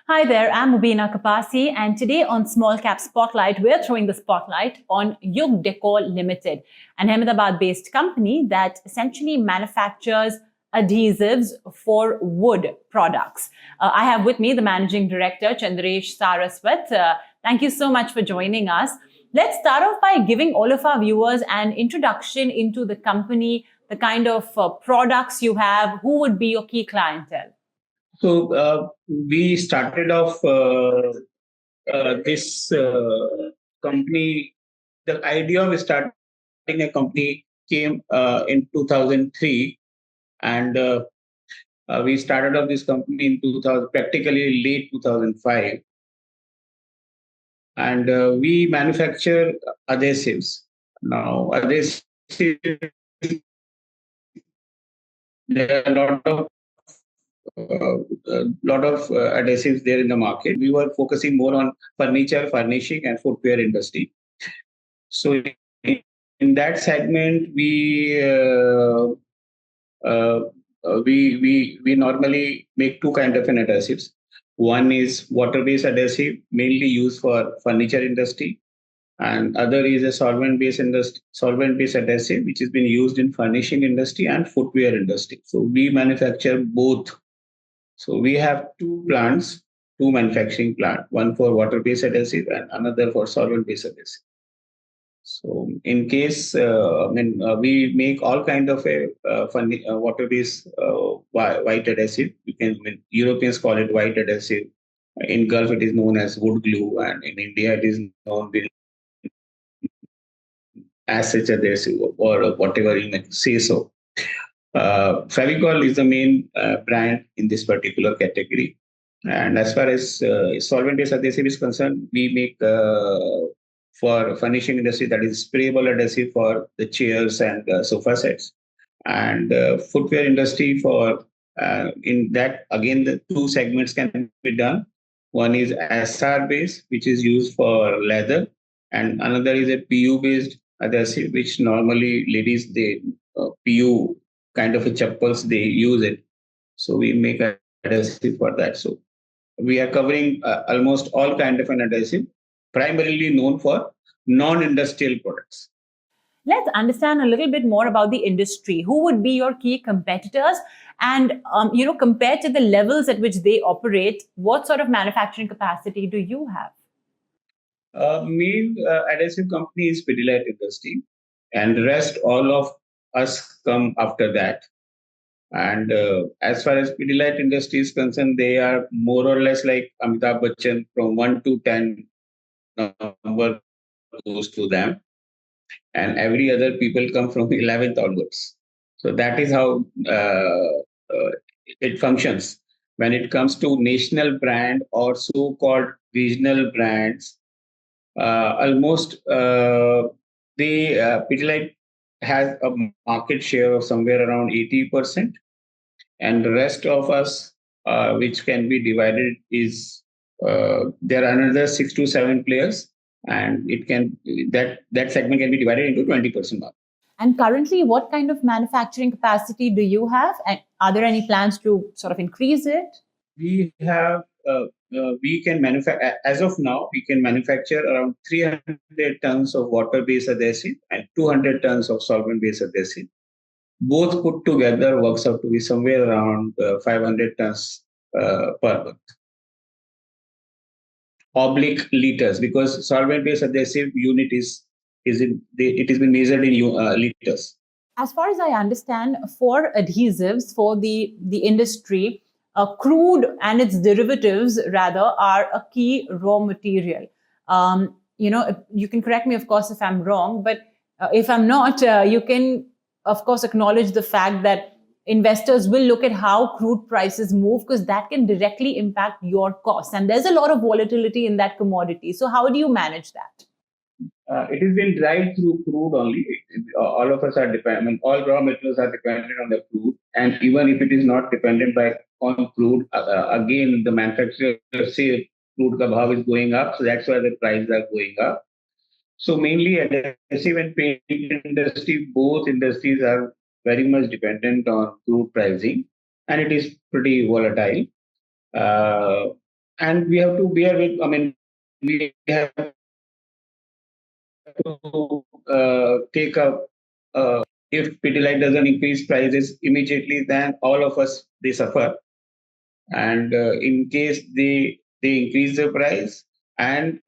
Hi there, I'm Mubina Kapasi, and today on SmallCap Spotlight, we're throwing the spotlight on Yug Decor Limited, an Ahmedabad-based company that essentially manufactures adhesives for wood products. I have with me the managing director, Chandresh Saraswat. Thank you so much for joining us. Let's start off by giving all of our viewers an introduction into the company, the kind of products you have, who would be your key clientele. So we started off this company. The idea of starting a company came in 2003, and we started off this company in 2000, practically late 2005, and we manufacture adhesives. Now, adhesives, there are a lot of adhesives there in the market. We were focusing more on furniture, furnishing, and footwear industry. So in that segment, we normally make two kind of an adhesives. One is water-based adhesive, mainly used for furniture industry, and other is a solvent-based adhesive, which has been used in furnishing industry and footwear industry. So we manufacture both. So we have two plants, two manufacturing plants, one for water-based adhesive and another for solvent-based adhesive. So in case, we make all kind of a water-based white adhesive. Europeans call it white adhesive. In Gulf, it is known as wood glue, and in India, it is known as such adhesive or whatever you may say so. Fevicol is the main brand in this particular category. And as far as solvent-based adhesive is concerned, we make for furnishing industry, that is sprayable adhesive for the chairs and sofa sets, and footwear industry for in that again the two segments can be done. One is SR based, which is used for leather, and another is a PU based adhesive, which normally ladies they PU kind of a chappals they use it. So we make a adhesive for that. So we are covering almost all kind of an adhesive, primarily known for non-industrial products. Let's understand a little bit more about the industry. Who would be your key competitors? And, compared to the levels at which they operate, what sort of manufacturing capacity do you have? Main adhesive company is Pidilite industry, and the rest, all of us come after that. And as far as Pidilite industry is concerned, they are more or less like Amitabh Bachchan, from 1 to 10 number goes to them. And every other people come from 11th onwards. So that is how it functions. When it comes to national brand or so-called regional brands, almost Pidilite has a market share of somewhere around 80%. And the rest of us, which can be divided, is there are another 6 to 7 players, and it can that segment can be divided into 20%. And currently, what kind of manufacturing capacity do you have? And are there any plans to sort of increase it? We have we can manufacture, as of now, we can manufacture around 300 tons of water-based adhesive and 200 tons of solvent-based adhesive. Both put together works out to be somewhere around 500 tons per month. Oblique liters, because solvent-based adhesive unit it has been measured in liters. As far as I understand, for adhesives for the industry, crude and its derivatives rather are a key raw material. You can correct me, of course, if I'm wrong, but if I'm not, you can, of course, acknowledge the fact that investors will look at how crude prices move, because that can directly impact your costs. And there's a lot of volatility in that commodity. So how do you manage that? It has been derived through crude only. All of us are dependent. All raw materials are dependent on the crude, and even if it is not dependent on crude, again the manufacturer say crude ka bhav is going up, so that's why the prices are going up. So mainly adhesive and paint industry, both industries are very much dependent on crude pricing, and it is pretty volatile. and we have to bear with, I mean, we have to take up, if Pidilite doesn't increase prices immediately, then all of us, they suffer. And in case they increase the price, and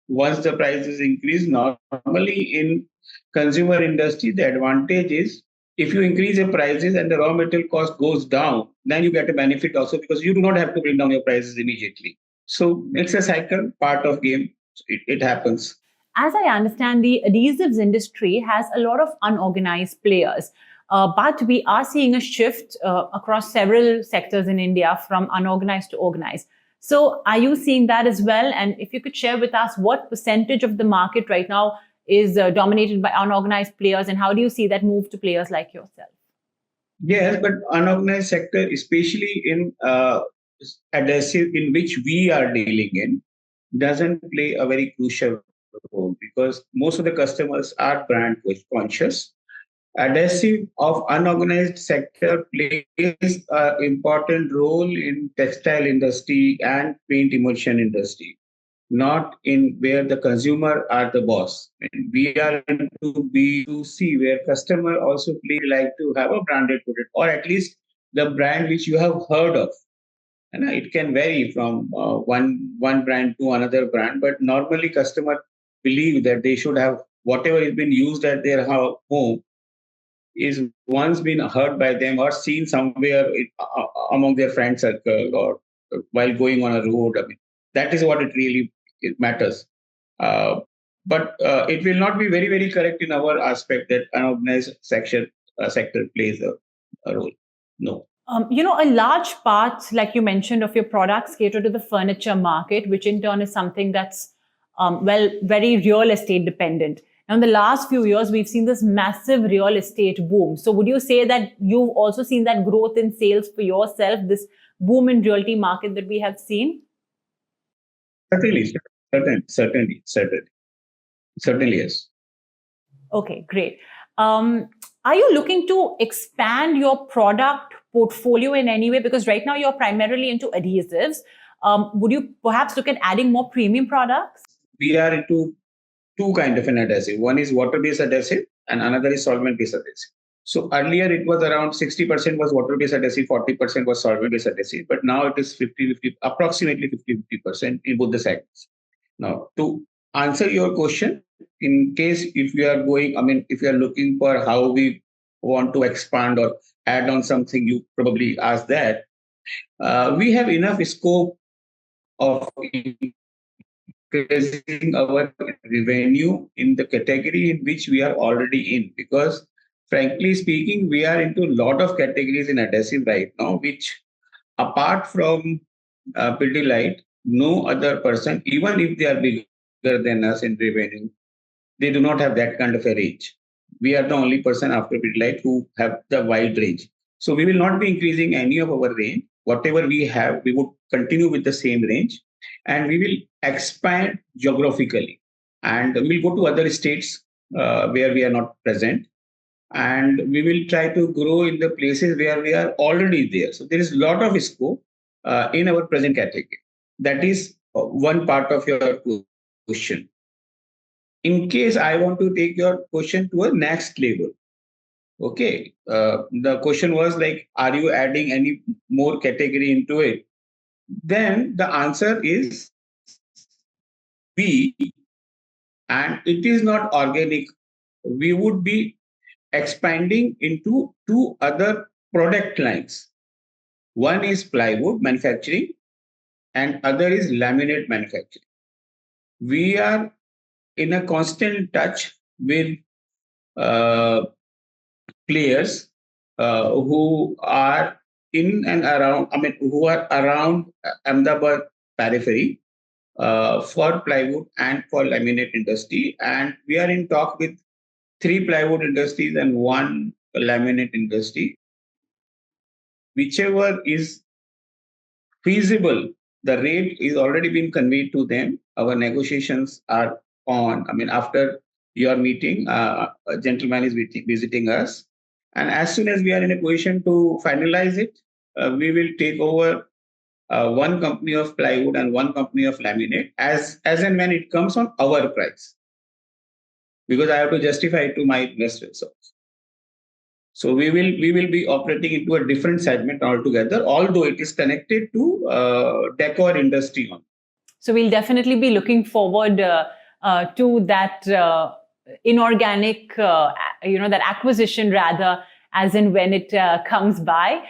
once the price is increased, normally in consumer industry, the advantage is if you increase your prices and the raw material cost goes down, then you get a benefit also because you do not have to bring down your prices immediately. So it's a cycle, part of game. It happens. As I understand, the adhesives industry has a lot of unorganized players. But we are seeing a shift across several sectors in India from unorganized to organized. So, are you seeing that as well? And if you could share with us what percentage of the market right now is dominated by unorganized players, and how do you see that move to players like yourself? Yes, but unorganized sector, especially in adhesive in which we are dealing in, doesn't play a very crucial role because most of the customers are brand conscious. Adhesive of unorganized sector plays an important role in textile industry and paint emulsion industry, not in where the consumer are the boss. And we are into B2C where customer also play like to have a branded product or at least the brand which you have heard of. And it can vary from one brand to another brand, but normally customer believe that they should have whatever has been used at their home is once been heard by them or seen somewhere among their friend circle or while going on a road. I mean, that is what it matters. Uh, but it will not be very, very correct in our aspect that unorganized sector plays a role. No. A large part, like you mentioned, of your products cater to the furniture market, which in turn is something that's, very real estate dependent. Now, in the last few years, we've seen this massive real estate boom. So, would you say that you've also seen that growth in sales for yourself, this boom in realty market that we have seen? Certainly, certainly, yes. Okay, great. Are you looking to expand your product portfolio in any way? Because right now you're primarily into adhesives. Would you perhaps look at adding more premium products? We are into two kind of an adhesive. One is water-based adhesive and another is solvent-based adhesive. So earlier it was around 60% was water-based adhesive, 40% was solvent-based adhesive, but now it is 50-50, approximately 50-50% in both the segments. Now, to answer your question, in case if you are going, I mean, if you are looking for how we want to expand or add on something, you probably ask that. We have enough scope of increasing our revenue in the category in which we are already in because frankly speaking we are into a lot of categories in adhesive right now which apart from Pidilite, no other person, even if they are bigger than us in revenue, they do not have that kind of a range. We are the only person after Pidilite who have the wide range. So we will not be increasing any of our range. Whatever we have, we would continue with the same range and we will expand geographically. And we'll go to other states where we are not present. And we will try to grow in the places where we are already there. So there is a lot of scope in our present category. That is one part of your question. In case I want to take your question to a next level, okay, the question was like, are you adding any more category into it? Then the answer is we, and it is not organic. We would be expanding into two other product lines. One is plywood manufacturing and other is laminate manufacturing. We are in a constant touch with uh, players who are in and around, I mean, who are around Ahmedabad periphery for plywood and for laminate industry. And we are in talk with three plywood industries and one laminate industry. Whichever is feasible, the rate is already been conveyed to them. Our negotiations are on. I mean, after your meeting, a gentleman is visiting us. And as soon as we are in a position to finalize it, we will take over one company of plywood and one company of laminate as and when it comes on our price, because I have to justify it to my investors also. So we will be operating into a different segment altogether, although it is connected to decor industry on. So we'll definitely be looking forward to that inorganic, that acquisition rather, as in when it comes by.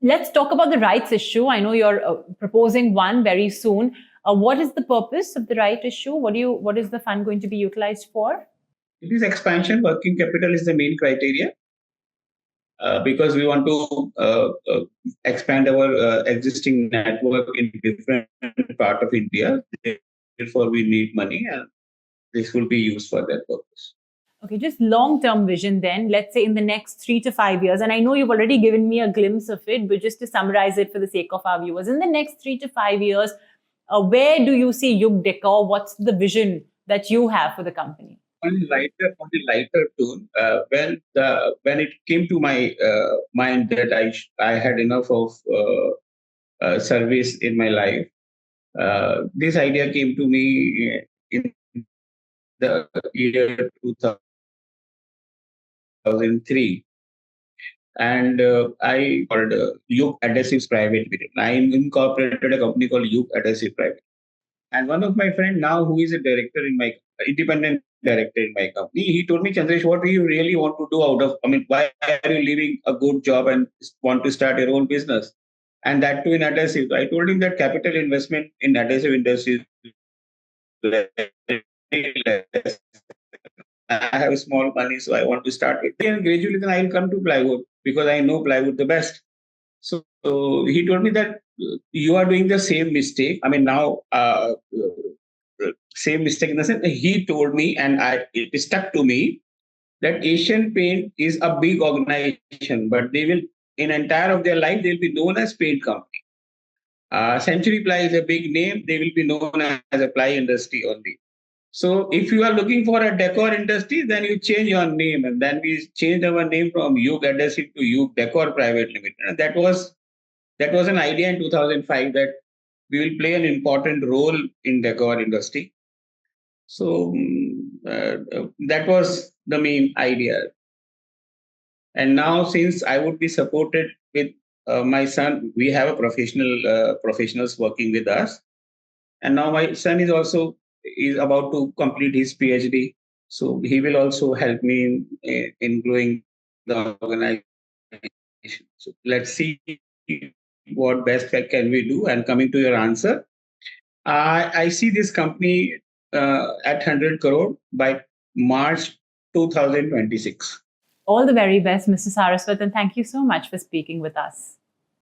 Let's talk about the rights issue. I know you're proposing one very soon. What is the purpose of the right issue? What is the fund going to be utilized for? It is expansion. Working capital is the main criteria. Because we want to expand our existing network in different part of India. Therefore, we need money, and this will be used for that purpose. Okay, just long-term vision then, let's say in the next 3 to 5 years, and I know you've already given me a glimpse of it, but just to summarize it for the sake of our viewers, in the next 3 to 5 years, where do you see Yug Decor? What's the vision that you have for the company? On the lighter tone, when it came to my mind that I had enough of service in my life, this idea came to me in the year 2003, and I called Yug Adhesives Private Limited. I incorporated a company called Yug Adhesive Private. And one of my friend now, who is a director in my independent director in my company, he told me, Chandresh, what do you really want to do out of? I mean, why are you leaving a good job and want to start your own business? And that too in adhesive. I told him that capital investment in adhesive industry is very less. I have small money, so I want to start it. And gradually, then I will come to plywood because I know plywood the best. So he told me that you are doing the same mistake. I mean, now same mistake in the sense he told me, and it stuck to me, that Asian Paint is a big organization, but they will, in entire of their life, they'll be known as paint company. Century Ply is a big name; they will be known as a ply industry only. So if you are looking for a decor industry, then you change your name, and then we changed our name from Yug Adhesive to Yug Decor Private Limited. And that was an idea in 2005 that we will play an important role in decor industry. So that was the main idea. And now, since I would be supported with my son, we have a professionals working with us, and now my son is about to complete his PhD, so he will also help me in growing the organization. So let's see what best can we do. And coming to your answer, I see this company at 100 crore by March 2026. All the very best, Mr. Saraswat, and thank you so much for speaking with us.